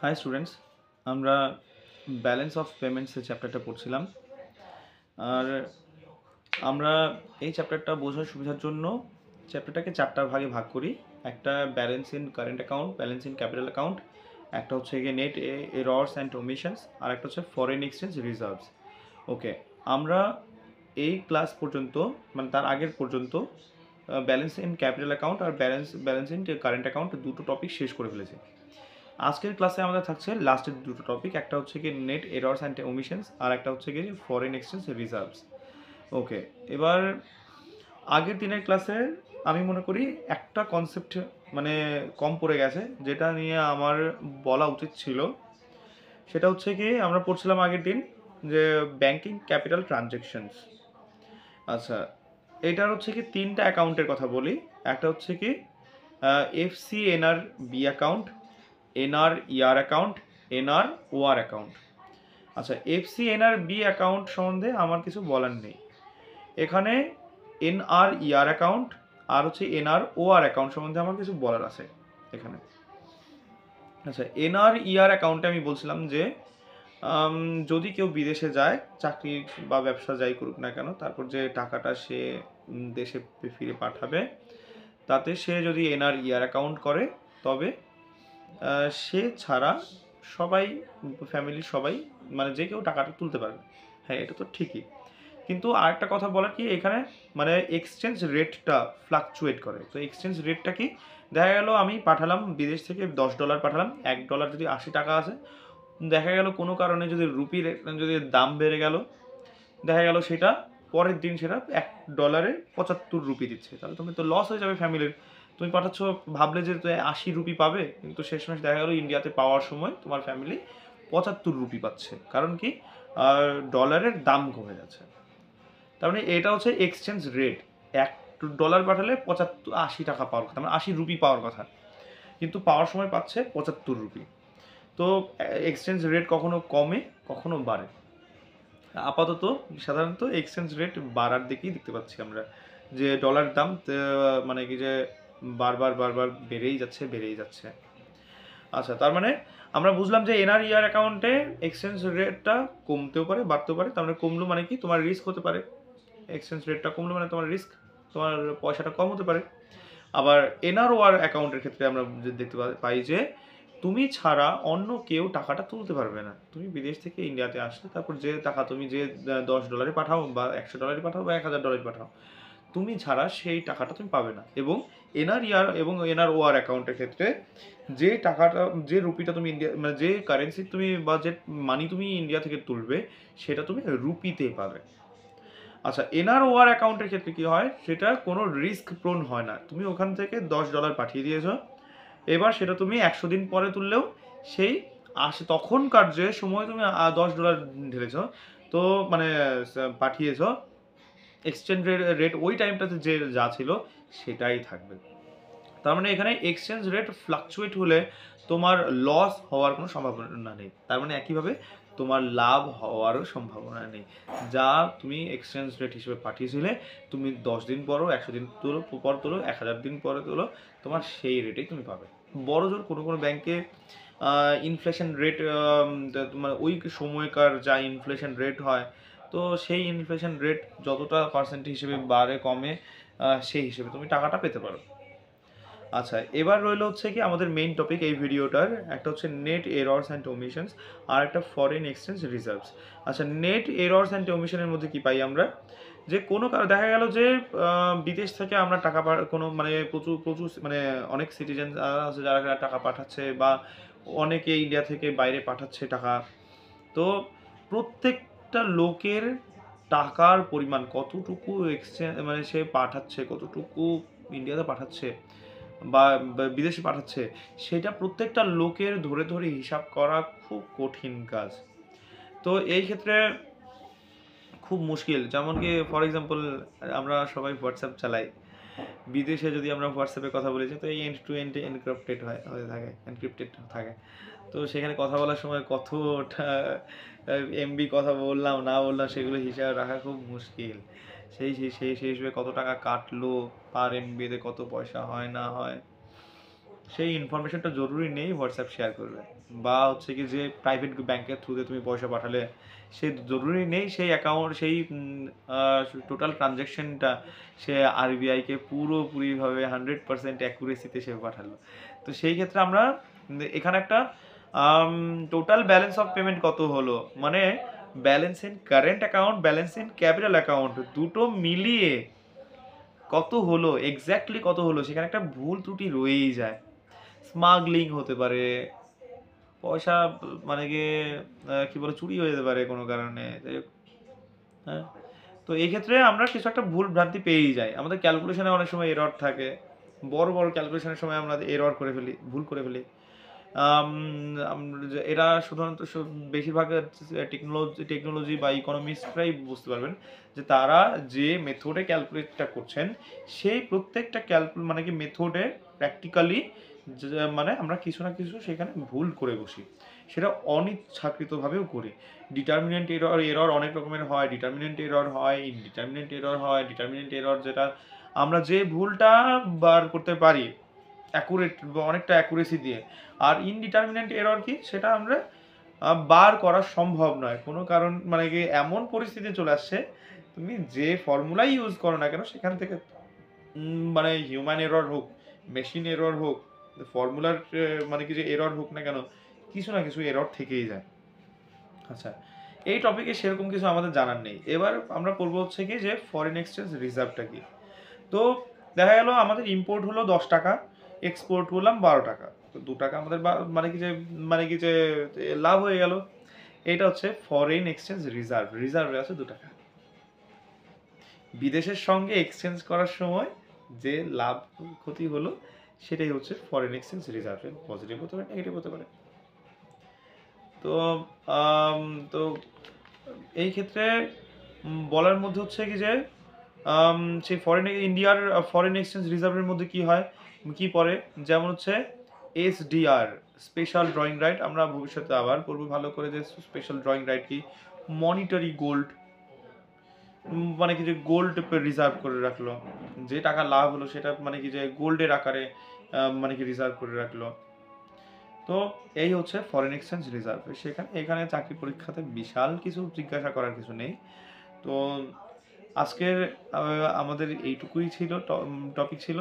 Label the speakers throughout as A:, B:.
A: High students, আমরা balance of পেমেন্টসের চ্যাপ্টারটা পড়ছিলাম। আর আমরা এই চ্যাপ্টারটা বোঝার সুবিধার জন্য চ্যাপ্টারটাকে চারটা ভাগে ভাগ করি। একটা balance in current account, balance in capital account, একটা হচ্ছে গিয়ে নেট এরর্স অ্যান্ড ওমিশনস, আর একটা হচ্ছে ফরেন এক্সচেঞ্জ রিজার্ভস। ওকে, আমরা এই ক্লাস পর্যন্ত মানে তার আগের পর্যন্ত ব্যালেন্স ইন ক্যাপিটাল অ্যাকাউন্ট আর ব্যালেন্স ইন কারেন্ট অ্যাকাউন্ট দুটো টপিক শেষ করে ফেলেছি। আজকের ক্লাসে আমাদের থাকছে লাস্টের দুটো টপিক, একটা হচ্ছে কি নেট এরর্স অ্যান্ড ওমিশনস, আর একটা হচ্ছে কি ফরেন এক্সচেঞ্জ রিজার্ভস। ওকে, এবার আগের দিনের ক্লাসে আমি মনে করি একটা কনসেপ্ট মানে কম পড়ে গেছে, যেটা নিয়ে আমার বলা উচিত ছিল। সেটা হচ্ছে কি আমরা পড়ছিলাম আগের দিন যে ব্যাংকিং ক্যাপিটাল ট্রানজ্যাকশনস। আচ্ছা, এটার হচ্ছে কি তিনটা অ্যাকাউন্টের কথা বলি। একটা হচ্ছে কি FCNR B account, NRE account, NRO account. আচ্ছা, এফসিএনআর বি অ্যাকাউন্ট সম্বন্ধে আমার কিছু বলার নেই। এখানে এনআর ইয়ার অ্যাকাউন্ট আর হচ্ছে এনআর ওআর অ্যাকাউন্ট সম্বন্ধে আমার কিছু বলার আছে এখানে। আচ্ছা, এনআর ইয়ার অ্যাকাউন্টে আমি বলছিলাম যে যদি কেউ বিদেশে যায়, চাকরি বা ব্যবসা যাই করুক না কেন, তারপর যে টাকাটা সে দেশে ফিরে পাঠাবে, তাতে সে যদি এনআর ইয়ার অ্যাকাউন্ট করে, তবে সে ছাড়া সবাই, ফ্যামিলির সবাই মানে যে কেউ টাকাটা তুলতে পারবে। হ্যাঁ, এটা তো ঠিকই, কিন্তু আরেকটা কথা বলার কি, এখানে মানে এক্সচেঞ্জ রেটটা ফ্লাকচুয়েট করে। তো এক্সচেঞ্জ রেটটা কি, দেখা গেল আমি পাঠালাম বিদেশ থেকে $10 পাঠালাম, $1 যদি 80 টাকা আছে, দেখা গেল কোনো কারণে যদি রুপির যদি দাম বেড়ে গেল, দেখা গেল সেটা পরের দিন সেটা $1 75 দিচ্ছে, তাহলে তুমি তো লস হয়ে যাবে ফ্যামিলির। তুমি পাঠাচ্ছ, ভাবলে যে 80 পাবে, কিন্তু শেষমেশ দেখা গেল ইন্ডিয়াতে পাওয়ার সময় তোমার ফ্যামিলি 75 পাচ্ছে। কারণ কি, ডলারের দাম কমে যাচ্ছে। তার মানে এটা হচ্ছে এক্সচেঞ্জ রেট। $1 পাঠালে 80 টাকা পাওয়ার কথা, মানে 80 পাওয়ার কথা, কিন্তু পাওয়ার সময় পাচ্ছে 75। তো এক্সচেঞ্জ রেট কখনো কমে কখনো বাড়ে। আপাতত সাধারণত এক্সচেঞ্জ রেট বাড়ার দিকেই দেখতে পাচ্ছি আমরা, যে ডলার দাম মানে কি যে বারবার বেড়েই যাচ্ছে। আচ্ছা, তার মানে আমরা বুঝলাম যে এনআরইআর অ্যাকাউন্টে এক্সচেঞ্জ রেটটা কমতেও পারে বাড়তেও পারে। তার মানে কমলো মানে কি, তোমার রিস্ক হতে পারে। এক্সচেঞ্জ রেটটা কমলো মানে তোমার রিস্ক, তোমার পয়সাটা কম হতে পারে। আবার এনআরওআর অ্যাকাউন্টের ক্ষেত্রে আমরা দেখতে পাই যে তুমি ছাড়া অন্য কেউ টাকাটা তুলতে পারবে না। তুমি বিদেশ থেকে ইন্ডিয়াতে আসলে, তারপর যে টাকা তুমি যে $10 পাঠাও বা $100 পাঠাও বা $1000 পাঠাও, তুমি ছাড়া সেই টাকাটা তুমি পাবে না। এবং এনআরইআর এবং এনআরওআর অ্যাকাউন্টের ক্ষেত্রে যে টাকাটা, যে রুপিটা তুমি ইন্ডিয়া মানে যে কারেন্সি তুমি বা যে মানি তুমি ইন্ডিয়া থেকে তুলবে, সেটা তুমি রুপিতে পাবে। আচ্ছা, এনআরওআর অ্যাকাউন্টের ক্ষেত্রে কি হয়, সেটা কোনো রিস্ক প্রোন হয় না। তুমি ওখান থেকে $10 পাঠিয়ে দিয়েছো, এবার সেটা তুমি 100 দিন পরে তুললেও সেই তখনকার যে সময় তুমি $10 ঢেলেছ, তো মানে পাঠিয়েছ, এক্সচেঞ্জ রেট ওই টাইমটাতে যে যা ছিল সেটাই থাকবে। তার মানে এখানে এক্সচেঞ্জ রেট ফ্লাকচুয়েট হলে তোমার লস হওয়ার কোনো সম্ভাবনা নেই। তার মানে একইভাবে তোমার লাভ হওয়ারও সম্ভাবনা নেই। যা তুমি এক্সচেঞ্জ রেট হিসেবে পাঠিয়েছিলে, তুমি 10 দিন পরও, 100 দিন পর তোলো, 1000 দিন পরে তোলো, তোমার সেই রেটেই তুমি পাবে। বড় জোর কোনো ব্যাংকে ইনফ্লেশন রেট, তোমার ওই সময়কার যা ইনফ্লেশন রেট হয়, তো সেই ইনফ্লেশন রেট যতটা পার্সেন্ট হিসেবে বাড়ে কমে, সেই হিসেবে তুমি টাকাটা পেতে পারো। আচ্ছা, এবার রইল হচ্ছে কি আমাদের মেইন টপিক এই ভিডিওটার, একটা হচ্ছে নেট এরর্স অ্যান্ড ওমিশনস, আর একটা ফরেন এক্সচেঞ্জ রিজার্ভস। আচ্ছা, নেট এরর্স অ্যান্ড ওমিশনের মধ্যে কি পাই আমরা, যে কোনো কারণ দেখা গেল যে বিদেশ থেকে আমরা টাকা কোনো মানে প্রচুর মানে অনেক সিটিজেন আছে যারা টাকা পাঠাচ্ছে, বা অনেকে ইন্ডিয়া থেকে বাইরে পাঠাচ্ছে টাকা। তো প্রত্যেকটা লোকের টাকার পরিমাণ কতটুকু এক্সচেঞ্জ মানে সে পাঠাচ্ছে, কতটুকু ইন্ডিয়াতে পাঠাচ্ছে বা বিদেশে পাঠাচ্ছে, সেটা প্রত্যেকটা লোকের ধরে ধরে হিসাব করা খুব কঠিন কাজ। তো এই ক্ষেত্রে খুব মুশকিল। যেমন কি ফর এক্সাম্পল, আমরা সবাই হোয়াটসঅ্যাপ চালাই, বিদেশে যদি আমরা হোয়াটসঅ্যাপে কথা বলেছি, তো এই এন্ড টু এন্ড এনক্রিপ্টেড হয়ে থাকে, এনক্রিপ্টেড থাকে। তো সেখানে কথা বলার সময় কতটা এমবি কথা বললাম না বললাম, সেগুলো হিসাব রাখা খুব মুশকিল। সেই হিসেবে কত টাকা কাটলো, পার এমবিতে কত পয়সা হয় না হয়। সেই ইনফরমেশনটা জরুরি নেই হোয়াটসঅ্যাপ শেয়ার করবে, বা হচ্ছে কি যে প্রাইভেট ব্যাংকের থ্রুতে তুমি পয়সা পাঠালে সে জরুরি নেই সেই অ্যাকাউন্ট সেই টোটাল ট্রানজ্যাকশনটা সে আরবিআইকে পুরোপুরিভাবে 100% অ্যাকুরেসিতে সে পাঠালো। তো সেই ক্ষেত্রে আমরা এখানে একটা টোটাল ব্যালেন্স অফ পেমেন্ট কত হলো, মানে balance in current account, balance in capital account, দুটো মিলিয়ে কত হলো, এক্স্যাক্টলি কত হলো, সেখানে একটা ভুল ত্রুটি রয়েই যায়। স্মাগলিং হতে পারে, পয়সা মানে কি কি বলে চুরি হয়ে যেতে পারে কোনো কারণে, যাই হোক। হ্যাঁ, তো এই ক্ষেত্রে আমরা কিছু একটা ভুল ভ্রান্তি পেয়েই যাই। আমাদের ক্যালকুলেশনে অনেক সময় এরর থাকে, বড় বড় ক্যালকুলেশনের সময় আমরা এরর করে ফেলি, ভুল করে ফেলি। এরা সাধারণত বেশিরভাগ টেকনোলজি বা ইকোনমিস্টরাই বুঝতে পারবেন যে তারা যে মেথডে ক্যালকুলেটটা করছেন সেই প্রত্যেকটা মানে কি মেথডে প্র্যাকটিক্যালি মানে আমরা কিছু না কিছু সেখানে ভুল করে বসি, সেটা অনিচ্ছাকৃতভাবেও করি। ডিটারমিনেন্ট এরর অনেক রকমের হয়, ডিটারমিনেন্ট এরর হয়, ইনডিটারমিনেন্ট এরর হয়। ডিটারমিনেন্ট এরর যেটা আমরা যে ভুলটা বার করতে পারি অ্যাকুরেট বা অনেকটা অ্যাকুরেসি দিয়ে, আর ইনডিটারমিনেন্ট এরর কি, সেটা আমরা বার করা সম্ভব নয় কোনো কারণ, মানে কি এমন পরিস্থিতি চলে আসছে তুমি যে ফর্মুলাই ইউজ করো না কেন সেখান থেকে মানে হিউম্যান এরর হোক, মেশিন এরর হোক, ফর্মুলার মানে কি যে এরর হোক না কেন, কিছু না কিছু এরর থেকেই যায়। আচ্ছা, এই টপিকে সেরকম কিছু আমাদের জানার নেই। এবার আমরা পড়বো হচ্ছে কি যে ফরেন এক্সচেঞ্জ রিজার্ভটা কি। তো দেখা গেল আমাদের ইম্পোর্ট হলো 10 টাকা, এক্সপোর্ট হলাম 12 টাকা, তো 2 টাকা আমাদের মানে কি যে লাভ হয়ে গেল। এটা হচ্ছে ফরেন এক্সচেঞ্জ রিজার্ভ, রিজার্ভে আছে 2 টাকা। বিদেশের সঙ্গে এক্সচেঞ্জ করার সময় যে লাভ ক্ষতি হলো সেটাই হচ্ছে ফরেন এক্সচেঞ্জ রিজার্ভ। পজিটিভ হতে পারে, নেগেটিভ হতে পারে। তো তো এই ক্ষেত্রে বলার মধ্যে হচ্ছে কি যে সেই ইন্ডিয়ার ফরেন এক্সচেঞ্জ রিজার্ভের মধ্যে কি হয়, কি পড়ে, যেমন হচ্ছে এসডিআর, স্পেশাল ড্রয়িং রাইট। আমরা ভবিষ্যতে আবার পড়বো ভালো করে যে স্পেশাল ড্রয়িং রাইট কি। মনিটারি গোল্ড, মানে কি যে গোল্ড রিজার্ভ করে রাখলো, যে টাকা লাভ হলো সেটা মানে কি যে গোল্ডের আকারে মানে কি রিজার্ভ করে রাখলো। তো এই হচ্ছে ফরেন এক্সচেঞ্জ রিজার্ভ। এখানে চাকরি পরীক্ষাতে বিশাল কিছু জিজ্ঞাসা করার কিছু নেই। তো আজকের আমাদের এইটুকুই ছিল, টপিক ছিল।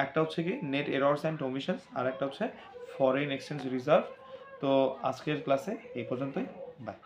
A: একটা হচ্ছে কি নেট এরর্স অ্যান্ড ওমিশনস, আর একটা হচ্ছে ফরেন এক্সচেঞ্জ রিজার্ভ। তো আজকের ক্লাসে এই পর্যন্তই, বাই।